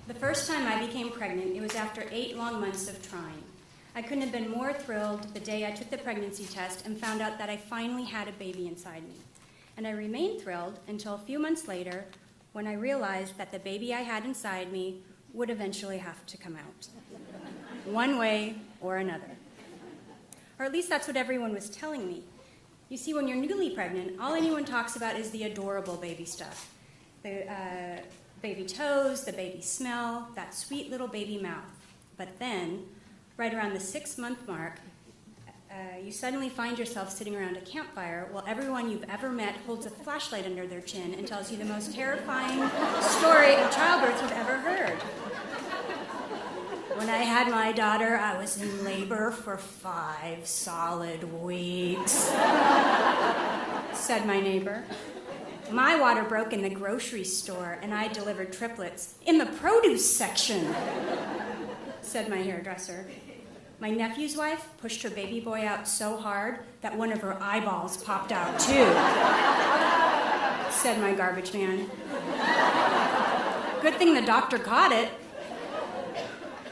The first time I became pregnant, it was after 8 long months of trying. I couldn't have been more thrilled the day I took the pregnancy test and found out that I finally had a baby inside me. And I remained thrilled until a few months later when I realized that the baby I had inside me would eventually have to come out, one way or another. Or at least that's what everyone was telling me. You see, when you're newly pregnant, all anyone talks about is the adorable baby stuff. The baby toes, the baby smell, that sweet little baby mouth. But then, right around the 6-month mark, you suddenly find yourself sitting around a campfire while everyone you've ever met holds a flashlight under their chin and tells you the most terrifying story of childbirth you've ever heard. When I had my daughter, I was in labor for 5 solid weeks, said my neighbor. My water broke in the grocery store, and I delivered triplets in the produce section, said my hairdresser. My nephew's wife pushed her baby boy out so hard that one of her eyeballs popped out too, said my garbage man. Good thing the doctor caught it.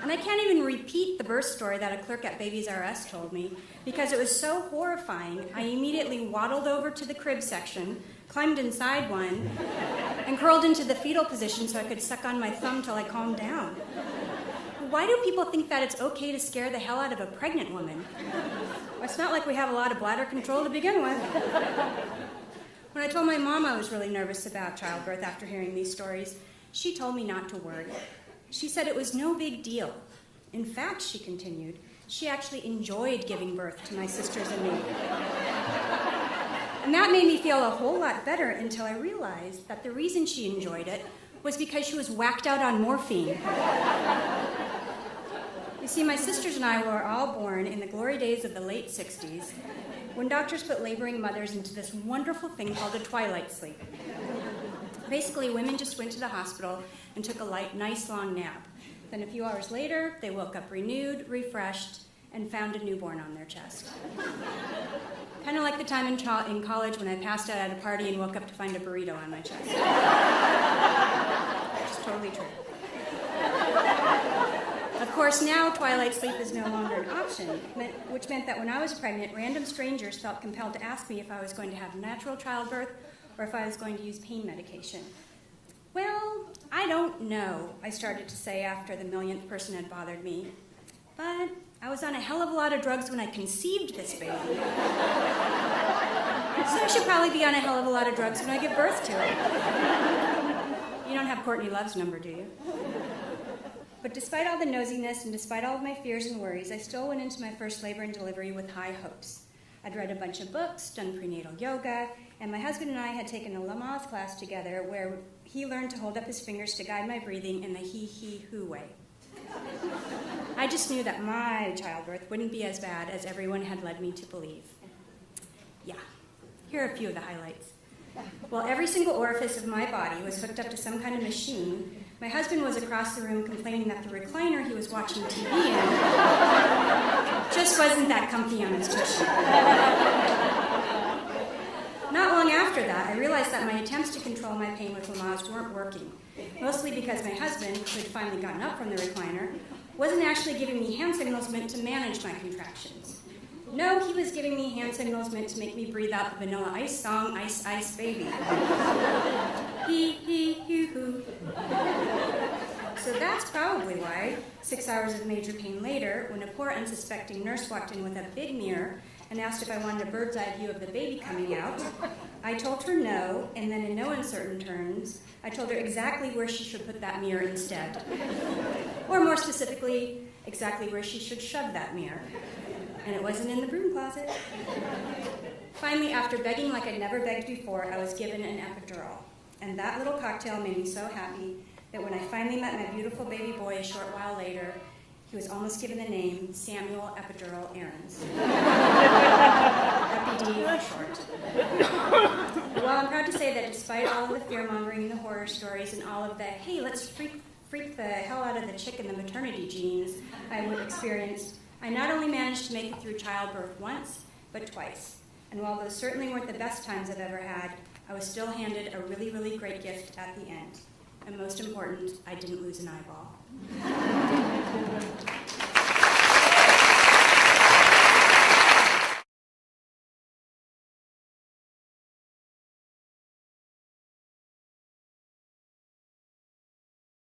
And I can't even repeat the birth story that a clerk at Babies R Us told me because it was so horrifying, I immediately waddled over to the crib section, climbed inside one, and curled into the fetal position so I could suck on my thumb till I calmed down. Why do people think that it's okay to scare the hell out of a pregnant woman? Well, it's not like we have a lot of bladder control to begin with. When I told my mom I was really nervous about childbirth after hearing these stories, she told me not to worry. She said it was no big deal. In fact, she continued, she actually enjoyed giving birth to my sisters and me. And that made me feel a whole lot better until I realized that the reason she enjoyed it was because she was whacked out on morphine. You see, my sisters and I were all born in the glory days of the late 60s when doctors put laboring mothers into this wonderful thing called a twilight sleep. Basically, women just went to the hospital and took a nice long nap. Then a few hours later, they woke up renewed, refreshed, and found a newborn on their chest. Kind of like the time in college when I passed out at a party and woke up to find a burrito on my chest. It's totally true. Of course, now twilight sleep is no longer an option, which meant that when I was pregnant, random strangers felt compelled to ask me if I was going to have natural childbirth or if I was going to use pain medication. Well, I don't know, I started to say after the millionth person had bothered me. But I was on a hell of a lot of drugs when I conceived this baby. So I should probably be on a hell of a lot of drugs when I give birth to it. You don't have Courtney Love's number, do you? But despite all the nosiness and despite all of my fears and worries, I still went into my first labor and delivery with high hopes. I'd read a bunch of books, done prenatal yoga, and my husband and I had taken a Lamaze class together where he learned to hold up his fingers to guide my breathing in the he-he-hoo way. I just knew that my childbirth wouldn't be as bad as everyone had led me to believe. Yeah, here are a few of the highlights. While every single orifice of my body was hooked up to some kind of machine, my husband was across the room complaining that the recliner he was watching TV in just wasn't that comfy on his tushy. Not long after that, I realized that my attempts to control my pain with Lamaze weren't working, mostly because my husband, who had finally gotten up from the recliner, wasn't actually giving me hand signals meant to manage my contractions. No, he was giving me hand signals meant to make me breathe out the Vanilla Ice song, Ice, Ice, Baby. Hee-hee-hoo-hoo. So that's probably why, 6 hours of major pain later, when a poor unsuspecting nurse walked in with a big mirror and asked if I wanted a bird's eye view of the baby coming out, I told her no, and then in no uncertain terms, I told her exactly where she should put that mirror instead. Or more specifically, exactly where she should shove that mirror. And it wasn't in the broom closet. Finally, after begging like I'd never begged before, I was given an epidural. And that little cocktail made me so happy that when I finally met my beautiful baby boy a short while later, he was almost given the name Samuel Epidural Aarons. EPD for short. Well, I'm proud to say that despite all of the fear-mongering, the horror stories, and all of the, hey, let's freak the hell out of the chick in the maternity genes I would experience, I not only managed to make it through childbirth once, but twice. And while those certainly weren't the best times I've ever had, I was still handed a really, really great gift at the end. and most important, I didn't lose an eyeball.